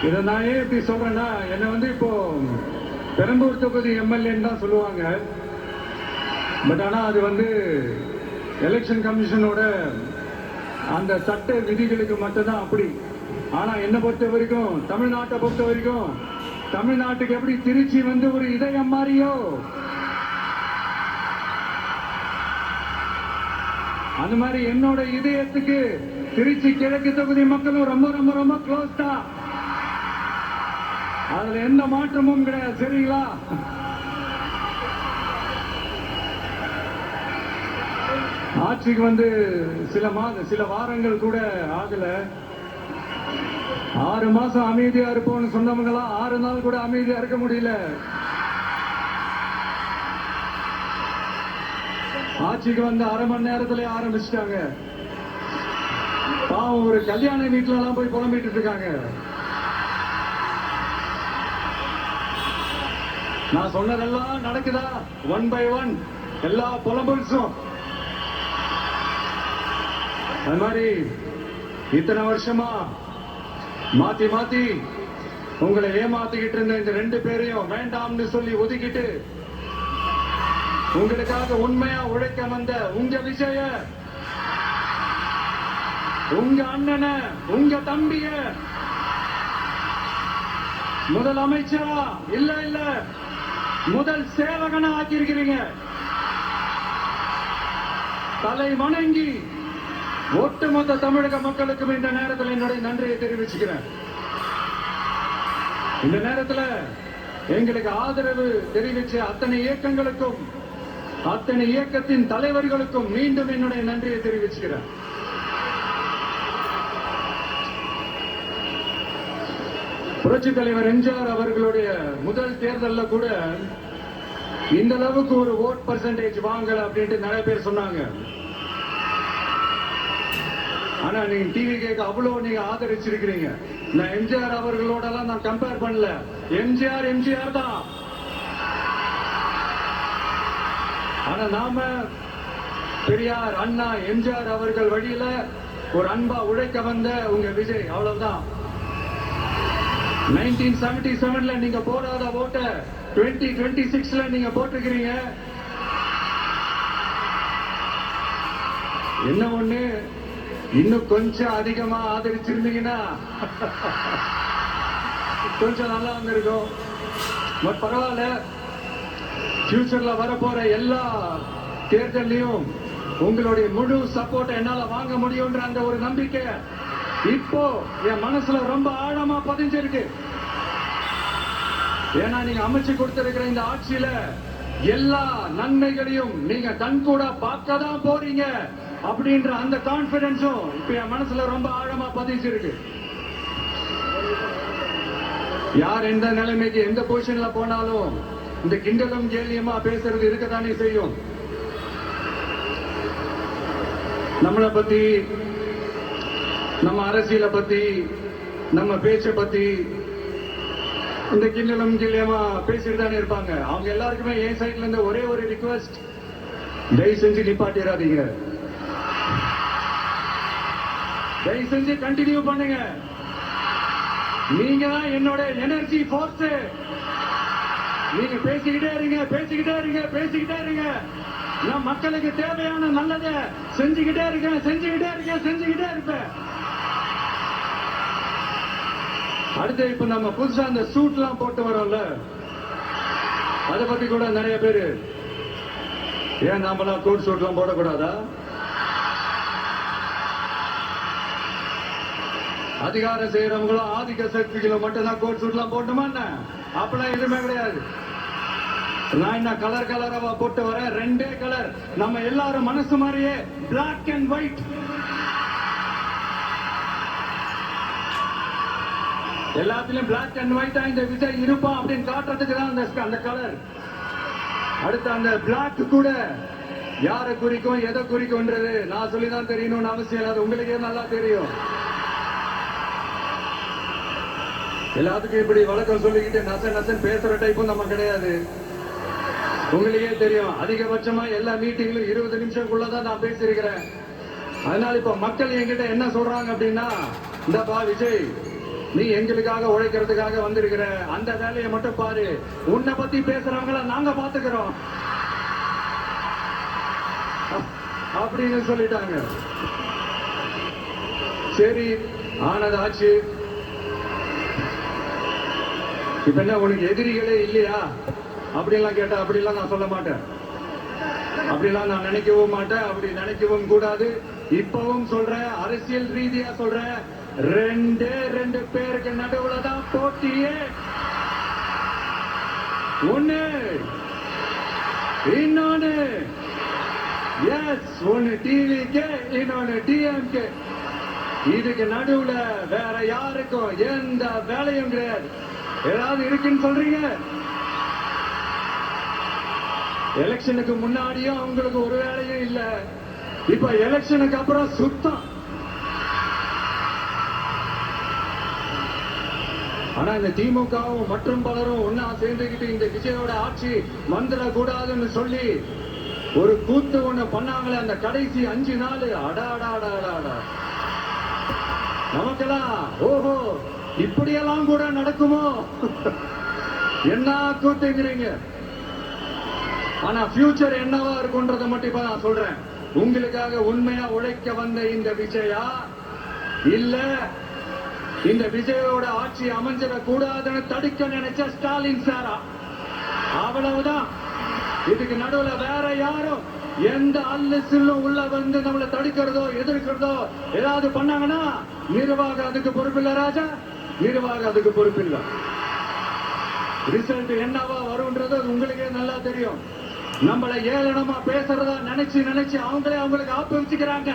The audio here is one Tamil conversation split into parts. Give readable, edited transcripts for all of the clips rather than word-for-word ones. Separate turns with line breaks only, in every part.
இதை நான் ஏன் இப்படி சொல்றேன்னா, என்ன இப்போ பெரம்பூர் தொகுதி எம்எல்ஏன்னு தான் சொல்லுவாங்க. பட் ஆனா அது எலெக்ஷன் கமிஷனோட அந்த சட்ட விதிகளுக்கு மட்டும்தான் அப்படி. ஆனா என்ன பொறுத்த வரைக்கும், தமிழ்நாட்டை பொறுத்த வரைக்கும், தமிழ்நாட்டுக்கு எப்படி திருச்சி ஒரு இதயம் மாறியோ, அந்த மாதிரி என்னோட இதயத்துக்கு திருச்சி கிழக்கு தொகுதி மக்களும் ரொம்ப ரொம்ப ரொம்ப க்ளோஸ் தான். அதுல எந்த மாற்றமும் கிடையாது. சரிங்களா? ஆட்சிக்கு சில வாரங்கள் கூட ஆகல. 6 மாசம் அமைதியா இருப்போம்னு சொன்னவங்களா 6 நாள் கூட அமைதியா இருக்க முடியல. ஆட்சிக்கு அரை மணி நேரத்திலே ஆரம்பிச்சிட்டாங்க. பாவம், ஒரு கல்யாண வீட்டுல எல்லாம் போய் புலம்பிட்டு இருக்காங்க. நான் சொன்னதெல்லாம் நடக்குதா? 1 by 1 எல்லா புலம்பல்ஸும். அது மாதிரி இத்தனை வருஷமா மாத்தி மாத்தி உங்களை ஏமாத்திக்கிட்டு இருந்த இந்த 2 பேரையும் வேண்டாம்னு சொல்லி ஒதுக்கிட்டு உங்களுக்காக உண்மையா உழைக்க வந்த உங்க விஜய, உங்க அண்ணனை, உங்க தம்பிய முதல் அமைச்சரா இல்ல முதல் சேவகனா ஆக்கியிருக்கிறீங்க. தலை வணங்கி ஒட்டுமொத்த தமிழக மக்களுக்கும் இந்த நேரத்தில் என்னுடைய நன்றியை தெரிவிச்சுக்கிறேன். இந்த நேரத்தில் எங்களுக்கு ஆதரவு தெரிவிச்ச அத்தனை இயக்கங்களுக்கும், அத்தனை இயக்கத்தின் தலைவர்களுக்கும் மீண்டும் என்னுடைய நன்றியை தெரிவிச்சுக்கிறேன். புரட்சி தலைவர் எம்ஜிஆர் அவர்களுடைய முதல் தேர்தலில் கூட இந்த அளவுக்கு ஒரு ஓட் பர்சன்டேஜ் வாங்கல அப்படின்ட்டு நிறைய பேர் சொன்னாங்க. ஆனா நீங்க டிவி கேட்க அவ்வளவு நீங்க ஆதரிச்சிருக்கிறீங்க. நான் எம்ஜிஆர் அவர்களோட எல்லாம் நான் கம்பேர் பண்ணல. எம்ஜிஆர் தான். ஆனா நாம பெரியார், அண்ணா, எம்ஜிஆர் அவர்கள் வழியில ஒரு அன்பா உழைக்க வந்த உங்க விஜய், அவ்வளவுதான். 1977 நீங்க போடாத ஓட்ட 2026 நீங்க போட்டிருக்கிறீங்க. என்ன ஒண்ணு, இன்னும் கொஞ்சம் அதிகமா ஆதரிச்சிருந்தீங்கன்னா கொஞ்சம் நல்லா வந்திருக்கும். பட் பரவாயில்ல, ஃபியூச்சர்ல வரப்போற எல்லா தேர்தலையும் உங்களுடைய முழு சப்போர்ட் என்னால வாங்க முடியும்ன்ற அந்த ஒரு நம்பிக்கை இப்போ என் மனசுல ரொம்ப ஆழமா பதிஞ்சிருக்கு. ஏன்னா நீங்க அமைச்சு கொடுத்திருக்கிற இந்த ஆட்சியில எல்லா நன்மைகளையும் நீங்க கண்கூட பார்க்கதான் போறீங்க அப்படின்ற அந்த கான்பிடன்ஸும் இப்ப என் மனசுல ரொம்ப ஆழமா பதிஞ்சிருக்கு. யார் எந்த நிலைமைக்கு எந்த பொசிஷன்ல போனாலும் இந்த கிண்டலும் கேலியமா பேசுறது இருக்கத்தானே செய்யும். நம்மளை பத்தி, நம்ம அரசியலை பத்தி, நம்ம பேச்சை பத்தி இந்த கிண்டலும் கேலியமா பேசிட்டு தானே இருப்பாங்க. அவங்க எல்லாருக்குமே என் சைட்ல இருந்து ஒரே ஒரு ரிக்வெஸ்ட், தயவு செஞ்சு நிப்பாட்டிடாதீங்க. தயவு செஞ்சு கண்டினியூ பண்ணுங்க. நீங்க தான் என்னோட எனர்ஜி ஃபோர்ஸ். நீங்க பேசிக்கிட்டே இருங்க. நான் மக்களுக்கு தேவையான நல்லதை செஞ்சுக்கிட்டே இருப்பேன். அடுத்து இப்ப நம்ம புதுசா அந்த சூட் எல்லாம் போட்டு வரோம்ல, அதை பத்தி கூட நிறைய பேரு, ஏன் நாமெல்லாம் கோட் சூட் எல்லாம் போடக்கூடாதா? அதிகாரம் செய்யறவங்களும் ஆதிக்க சக்திகளும் மட்டும்தான் கோட் சூட் எல்லாம் போட்டுமா? அப்பெல்லாம் எதுவுமே கிடையாது. நான் என்ன கலரவா போட்டு வரேன், 2 கலர். நம்ம எல்லாரும் மனசு மாதிரியே பிளாக் அண்ட் ஒயிட். எல்லாத்திலும் பிளாக் அண்ட் ஒயிட்டா இந்த விஜய் இருப்பான் அப்படின்னு காட்டுறதுக்கு தான் அந்த கலர். அடுத்து அந்த பிளாக் கூட யாரை குறிக்கும், எதை குறிக்கும்ன்றது நான் சொல்லிதான் தெரியணும்னு அவசியம் இல்லை. உங்களுக்கே நல்லா தெரியும். எல்லாத்துக்கும் இப்படி வழக்கம் சொல்லிக்கிட்டு நசன் பேசுற டைப்பும் நம்ம கிடையாது. உங்களுக்கே தெரியும். அதிகபட்சமா எல்லா மீட்டிங்லும் 20 நிமிஷத்துக்குள்ளதான் நான் பேசியிருக்கிறேன். அதனால இப்ப மக்கள் என்கிட்ட என்ன சொல்றாங்க அப்படின்னா, இந்தப்பா விஜய், நீ எங்களுக்காக உழைக்கிறதுக்காக வந்திருக்கிற, அந்த வேலையை மட்டும் பாரு, உன்னை பத்தி பேசுறவங்கள நாங்க பாத்துக்கிறோம் அப்படின்னு சொல்லிட்டாங்க. சரி, ஆனது ஆச்சு. இப்ப என்ன உனக்கு எதிரிகளே இல்லையா அப்படிலாம் கேட்டா, அப்படிலாம் நான் சொல்ல மாட்டேன், அப்படிலாம் நான் நினைக்கவும் மாட்டேன், அப்படி நினைக்கவும் கூடாது. இப்பவும் சொல்றேன், அரசியல் ரீதியா சொல்றேன், ரெண்டு பேருக்கு நடுவுல தான் போட்டியே. ஒண்ணு இன்னொன்னு, எஸ், ஒண்ணு டிவிகே, இன்னொன்னு டிஎம்கே. இதுக்கு நடுவுல வேற யாருக்கும் எந்த வேலையும் கிடையாது. ஏதாவது இருக்குன்னு சொல்றீங்க? எலெக்ஷனுக்கு முன்னாடியும் அவங்களுக்கு ஒரு வேலையும் இல்ல, இப்ப எலெக்ஷனுக்கு அப்புறம் சுத்தம். ஆனா இந்த திமுகவும் மற்றும் பலரும் ஒன்னா சேர்ந்துகிட்டு இந்த விஜயோட ஆட்சி வந்துடக்கூடாதுன்னு சொல்லி ஒரு கூத்து ஒண்ணு பண்ணாங்களே, அந்த கடைசி 5 நாள், அடாடாடாடா, நமக்கெல்லாம் ஓஹோ இப்படியெல்லாம் கூட நடக்குமோ என்ன கூத்துங்கிறீங்க. ஆனா ஃபியூச்சர் என்னவா இருக்கும்ன்றத மட்டும் இப்ப நான் சொல்றேன். உங்களுக்காக உண்மையா உழைக்க வந்த இந்த விஜயா, இல்ல இந்த விஜயோட ஆட்சி அமைஞ்சிட கூடாதுன்னு தடுக்க நினைச்ச ஸ்டாலின் சாரா, அவ்வளவுதான். இதுக்கு நடுவுல வேற யாரும் எந்த அல்லும் உள்ள வந்து நம்மளை தடுக்கிறதோ எதிர்க்கிறதோ ஏதாவது பண்ணாங்கன்னா நிர்வாகம் அதுக்கு பொறுப்பில்லை ராஜா, நிர்வாகம் அதுக்கு பொறுப்பில்லை. ரிசல்ட் என்னவா வரும்ன்றது உங்களுக்கே நல்லா தெரியும். நம்மளை ஏளனமா பேசுறதா நினைச்சு அவங்களுக்கு ஆப்பு வச்சுக்கிறாங்க.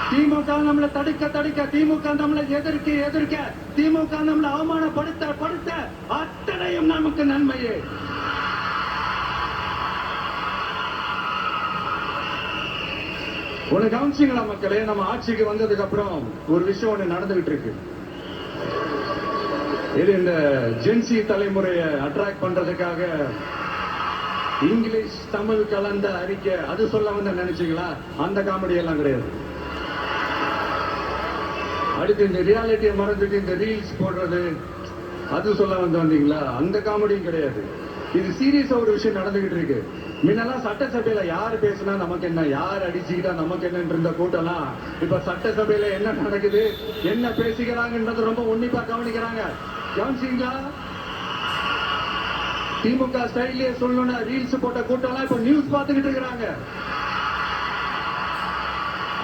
திமுக நம்மளை தடுக்க, திமுக நம்மளை எதிர்க்க, திமுக நம்மளை அவமானப்படுத்த அத்தனையும் நமக்கு நன்மையே. ஒண்ணு கவனிச்சீங்களா மக்களே, நம்ம ஆட்சிக்கு வந்ததுக்கு அப்புறம் ஒரு விஷயம் ஒண்ணு நடந்துகிட்டு இருக்கு. இது இந்த ஜென்சி தலைமுறையை அட்ராக்ட் பண்றதுக்காக இங்கிலீஷ் தமிழ் கலந்த அறிக்கை, அது சொல்ல வந்து நினைச்சீங்களா? அந்த காமெடி எல்லாம் கிடையாது. அடுத்து இந்த ரியாலிட்டியை மறந்துட்டு இந்த ரீல்ஸ் போடுறது, அது சொல்ல வந்தீங்களா? அந்த காமெடியும் கிடையாது. இது சீரியஸா ஒரு விஷயம் நடந்துகிட்டு இருக்கு. முன்னெல்லாம் சட்டசபையில யாரு பேசினா நமக்கு என்ன, யார் அடிச்சுக்கிட்டா நமக்கு என்ன இருந்த கூட்டம்லாம், இப்ப சட்டசபையில என்ன நடக்குது, என்ன பேசிக்கிறாங்கன்றது ரொம்ப உன்னிப்பா கவனிக்கிறாங்க. கவனிச்சீங்களா? திமுக ஸ்டைலே சொல்லணும்னா ரீல்ஸ் போட்ட கூட்டம்லாம் இப்ப நியூஸ் பார்த்துக்கிட்டு இருக்கிறாங்க.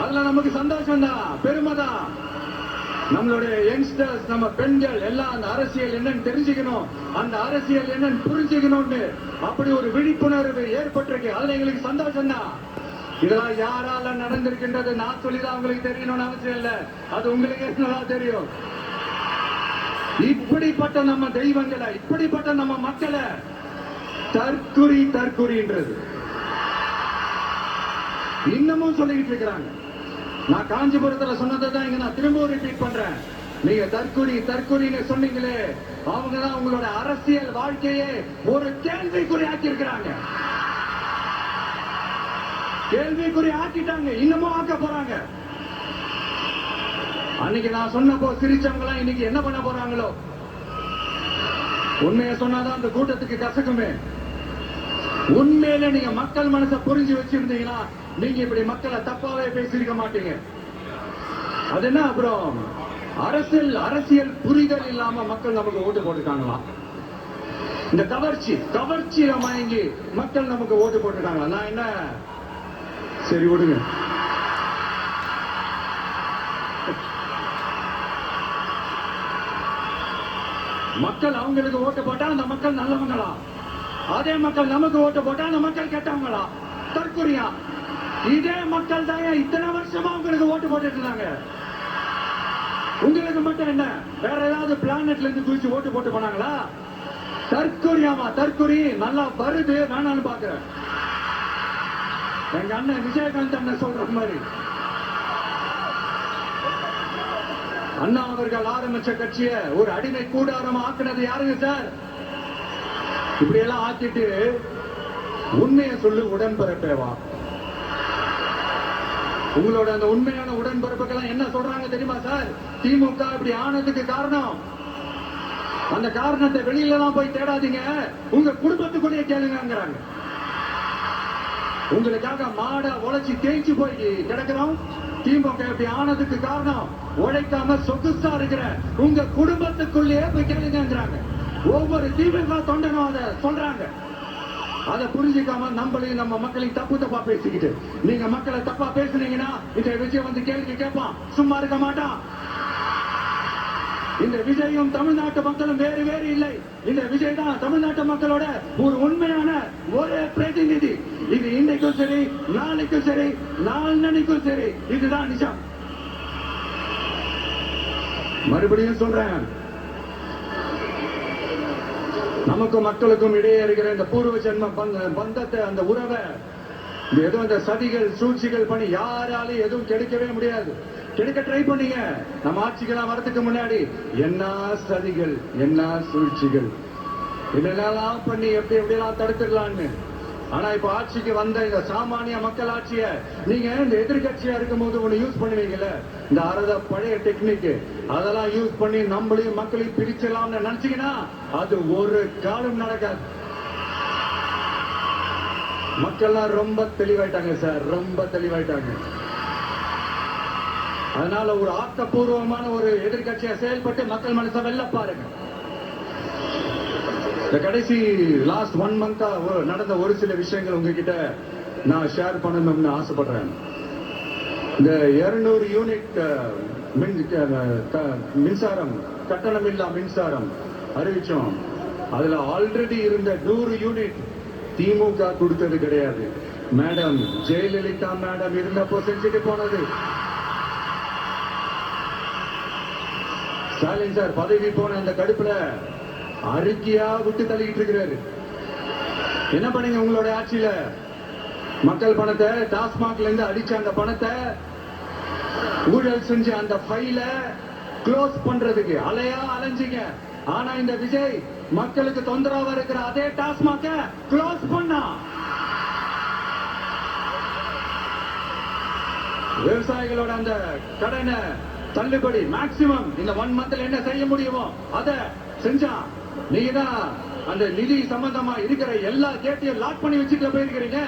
அதுல நமக்கு சந்தோஷம் தான், பெருமை தான். நம்மளுடைய யங்ஸ்டர்ஸ், நம்ம பெண்கள் எல்லாம் அந்த அரசியல் என்னன்னு தெரிஞ்சுக்கணும், அந்த அரசியல் என்னன்னு புரிஞ்சுக்கணும்னு அப்படி ஒரு விழிப்புணர்வு ஏற்பட்டிருக்கு. அதுல எங்களுக்கு சந்தோஷம் தான். இதெல்லாம் யாரால நடந்திருக்கின்றது நான் சொல்லிதான் உங்களுக்கு தெரியணும்னு அவசியம் இல்ல, அது உங்களுக்கு நல்லா தெரியும். இப்படிப்பட்ட நம்ம தெய்வங்களை, இப்படிப்பட்ட நம்ம மக்களை தற்குறின்றது இன்னமும் சொல்லிட்டு இருக்கிறாங்க. நான் காஞ்சிபுரத்துல சொன்னதான் இங்க நான் திரும்ப ரிப்பீட் பண்றேன். நீங்க தற்குறின்னு சொன்னீங்களே, அவங்கதான் உங்களோட அரசியல் வாழ்க்கையே ஒரு கேள்விக்குறி ஆக்கி இருக்கிறாங்க. கேள்விக்குறி ஆக்கிட்டாங்க, இன்னமும் ஆக்க போறாங்க. அன்னைக்கு நான் சொன்னப்போ சிரிச்சவங்க எல்லாம் இன்னைக்கு என்ன பண்ண போறாங்களோ. உண்மையை சொன்னாதான் அந்த கூட்டத்துக்கு கசக்குமே. உண்மையில நீங்க மக்கள் மனசை புரிஞ்சு வச்சிருந்தீங்கன்னா நீங்க இப்படி மக்களை தப்பாவே பேசிருக்க மாட்டீங்க. அது என்ன, அப்புறம் அரசியல் புரிதல் இல்லாம மக்கள் நமக்கு ஓட்டு போட்டுட்டாங்களா? இந்த கவர்ச்சியில மயங்கி மக்கள் நமக்கு ஓட்டு போட்டுட்டாங்களா? நான் என்ன, சரி விடுங்க. மக்கள் அவங்களுக்கு ஓட்டு போட்டா அந்த மக்கள் நல்லவங்களா? அதே மக்கள் நமக்கு ஓட்டு போட்டா அந்த மக்கள் கெட்டவங்களா? தற்குறியா? இதே மக்கள் தான் இத்தனை வருஷமா உங்களுக்கு ஓட்டு போட்டுட்டு இருந்தாங்க. உங்களுக்கு மட்டும் என்ன, வேற ஏதாவது பிளானட்ல இருந்து குதிச்சு ஓட்டு போட்டு போனாங்களா? தற்குறியாமா? தற்குறி நல்லா வருது, வேணாலும் பாக்குறேன். எங்க அண்ணன் விஜயகாந்த் அண்ணன் சொல்ற மாதிரி, அண்ணா அவர்கள் ஆரம்பிச்ச கட்சிய ஒரு அடிமை கூடாரம் ஆக்குனது யாருங்க சார்? இப்படி எல்லாம் ஆக்கிட்டு உண்மையை சொல்லு உடன்பிறப்பேவா? உங்களோட அந்த உண்மையான உடன்பிறப்புக்கெல்லாம் என்ன சொல்றாங்க தெரியுமா சார்? திமுக இப்படி ஆனதுக்கு காரணம், அந்த காரணத்தை வெளியில தான் போய் தேடாதீங்க, உங்க குடும்பத்துக்குள்ளேயே கேளுங்கிறாங்க. உங்களுக்காக மாட உழைச்சி தேய்ச்சி போய் கிடக்கிறோம். திமுக இப்படி ஆனதுக்கு காரணம் உழைக்காம சொகுசா இருக்கிற உங்க குடும்பத்துக்குள்ளேயே போய் கேளுங்கிறாங்க. ஒவ்வொரு திமுக தொண்டனும் அதை சொல்றாங்க. அதை புரிஞ்சுக்காம நம்மளையும் நம்ம மக்களையும் தப்பா பேசிக்கிட்டு நீங்க மக்களை தப்பா பேசுனீங்கன்னா இந்த விஜய் வந்து கேள்வி கேட்பான், சும்மா இருக்க மாட்டான். இந்த விஜயும் தமிழ்நாட்டு மக்களும் வேறு வேறு இல்லை. இந்த விஜய் தான் தமிழ்நாட்டு மக்களோட ஒரு உண்மையான ஒரே பிரதிநிதி. இது இன்னைக்கும் சரி, நாளைக்கும் சரி, நாளைக்கும் சரி, இதுதான் நிஜம். மறுபடியும் சொல்றேன், நமக்கும் மக்களுக்கும் இடையே இருக்கிற இந்த பூர்வ ஜென்ம பந்தத்தை, அந்த உறவை ஏதோ இந்த சதிகள் சூழ்ச்சிகள் பண்ணி யாராலையும் எதுவும் கெடுக்கவே முடியாது. கெடுக்க ட்ரை பண்ணீங்க. நம்ம ஆட்சிக்கெல்லாம் வரதுக்கு முன்னாடி என்ன சதிகள், என்ன சூழ்ச்சிகள், இதெல்லாம் பண்ணி எப்படி எப்படியெல்லாம் தடுத்துடலான்னு. ஆனா இப்ப ஆட்சிக்கு வந்த இந்த சாமானிய மக்கள் ஆட்சிய நீங்க இந்த எதிர்கட்சியா இருக்கும் போது ஒண்ணு யூஸ் பண்ணுவீங்கல்ல, இந்த பழைய டெக்னிக், அதெல்லாம் யூஸ் பண்ணி நம்மளையும் மக்களையும் பிரிச்சலாம்னு நினைச்சீங்கன்னா அது ஒரு காலம் நடக்காது. மக்கள்லாம் ரொம்ப தெளிவாயிட்டாங்க சார், ரொம்ப தெளிவாயிட்டாங்க. அதனால ஒரு ஆக்கப்பூர்வமான ஒரு எதிர்கட்சியா செயல்பட்டு மக்கள் மனசை வெல்ல பாருங்க. இந்த கடைசி லாஸ்ட் 1 மந்தா நடந்த ஒரு சில விஷயங்கள் உங்ககிட்ட நான் ஷேர் பண்ணணும்னு ஆசைப்படுறேன். இந்த 200 யூனிட் மின்சாரம், கட்டணமில்லா மின்சாரம் அறிவிச்சோம். அதுல ஆல்ரெடி இருந்த 100 யூனிட் திமுக கொடுத்தது கிடையாது. மேடம் ஜெயலலிதா மேடம் இருந்தப்போ செஞ்சுட்டு போனது. ஸ்டாலின் சார் பதவி போன அந்த கடுப்புல அறிக்கையா விட்டு தள்ளிட்டு இருக்கிறாரு. என்ன பண்ணீங்க உங்களோட ஆட்சியில? மக்கள் பணத்தை, டாஸ்மாக்ல இருந்து அடிச்ச அந்த பணத்தை, ஊழல் செஞ்ச அந்த ஃபைல க்ளோஸ் பண்றதுக்கு அலையா அலைஞ்சிங்க. ஆனா இந்த விஜய் மக்களுக்கு தொந்தரவா இருக்கிற அதே டாஸ்மாக க்ளோஸ் பண்ணா. விவசாயிகளோட அந்த கடனை தள்ளுபடி மேக்சிமம் இந்த 1 மந்த்ல என்ன செய்ய முடியுமோ அதை செஞ்சா. நீங்க தான் அந்த நிதி சம்பந்தமா இருக்கிற எல்லா கேட்டையும் லாக் பண்ணி வச்சுட்டு போயிருக்கிறீங்க.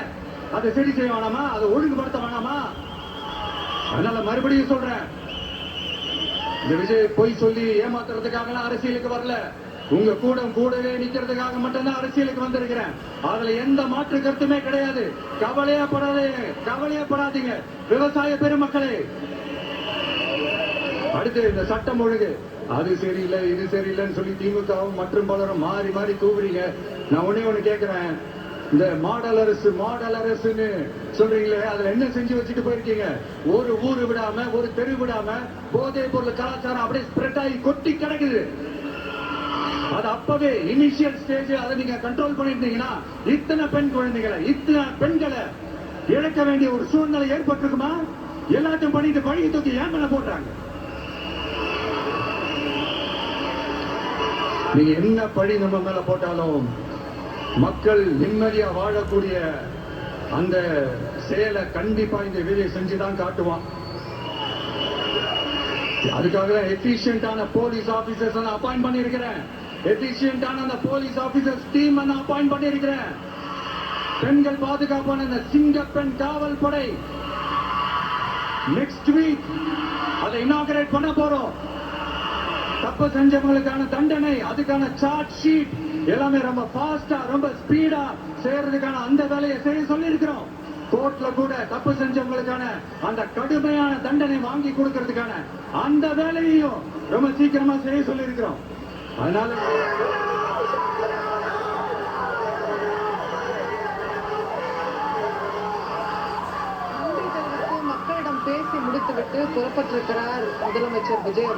அதை சரி செய்ய வேணாமா? அதை ஒழுங்குபடுத்த வேணாமா? அதனால மறுபடியும் சொல்றேன், இந்த விஜய் பொய் சொல்லி ஏமாத்துறதுக்காக அரசியலுக்கு வரல. உங்க கூடவே நிக்கிறதுக்காக மட்டும்தான் அரசியலுக்கு வந்திருக்கிறேன். அதுல எந்த மாற்று கருத்துமே கிடையாது. கவலையப்படாதீங்க விவசாய பெருமக்களே. அடுத்து இந்த சட்டம் ஒழுங்கு, அது சரியில்லை இது சரியில்லைன்னு சொல்லி திமுகவும் மற்றும் பலரும் மாறி மாறி கூவுறீங்க. நான் ஒண்ணு கேட்கிறேன், இந்த மாடல் அரசுன்னு சொல்றீங்களே, அதுல என்ன செஞ்சு வச்சுட்டு போயிருக்கீங்க? ஒரு ஊரு விடாம, ஒரு தெரு விடாம போதைப் பொருள் கலாச்சாரம் அப்படியே ஸ்ப்ரெட் ஆகி கொட்டி கிடக்குது. அது அப்பவே இனிஷியல் ஸ்டேஜ் அதை நீங்க கண்ட்ரோல் பண்ணிருந்தீங்கன்னா இத்தனை பெண் குழந்தைகளை, இத்தனை பெண்களை இழக்க வேண்டிய ஒரு சூழ்நிலை ஏற்பட்டிருக்குமா? எல்லாத்தையும் பண்ணிட்டு பழி தூக்கி ஏன் மேல போடுறாங்க? நீங்க என்ன பழி நம்ம மேல போட்டாலும் மக்கள் நிம்மதியா வாழக்கூடிய அந்த செயலை கண்டிப்பா இந்த விஜய் செஞ்சுதான் காட்டுவான். அதுக்காக எஃபிஷியன்டான போலீஸ் ஆபீசர்ஸ் நான் அப்பாயிண்ட் பண்ணிருக்கிறேன். எஃபிஷியன்டான அந்த போலீஸ் ஆபீசர்ஸ் டீம் நான் அப்பாயிண்ட் பண்ணிருக்கிறேன். பெண்கள் பாதுகாப்பான இந்த சிங்க பெண் காவல் படை நெக்ஸ்ட் வீக் அதை இனாகரேட் பண்ண போறோம். தப்பு செஞ்சவங்களுக்கான தண்டனை, அதுக்கான சார்ஜ் ஷீட் எல்லாமே ரொம்ப ஃபாஸ்டா, ரொம்ப ஸ்பீடா செய்யறதுக்கான அந்த வேலையை செய்ய சொல்லி இருக்கிறோம். கோர்ட்ல கூட தப்பு செஞ்சவங்களுக்கான அந்த கடுமையான தண்டனை வாங்கி கொடுக்கறதுக்கான அந்த வேலையையும் ரொம்ப சீக்கிரமா செய்ய சொல்லி இருக்கிறோம். அதனால
மக்களிடம் பேசி முடித்துவிட்டு புறப்பட்டிருக்கிறார் முதலமைச்சர் விஜய்.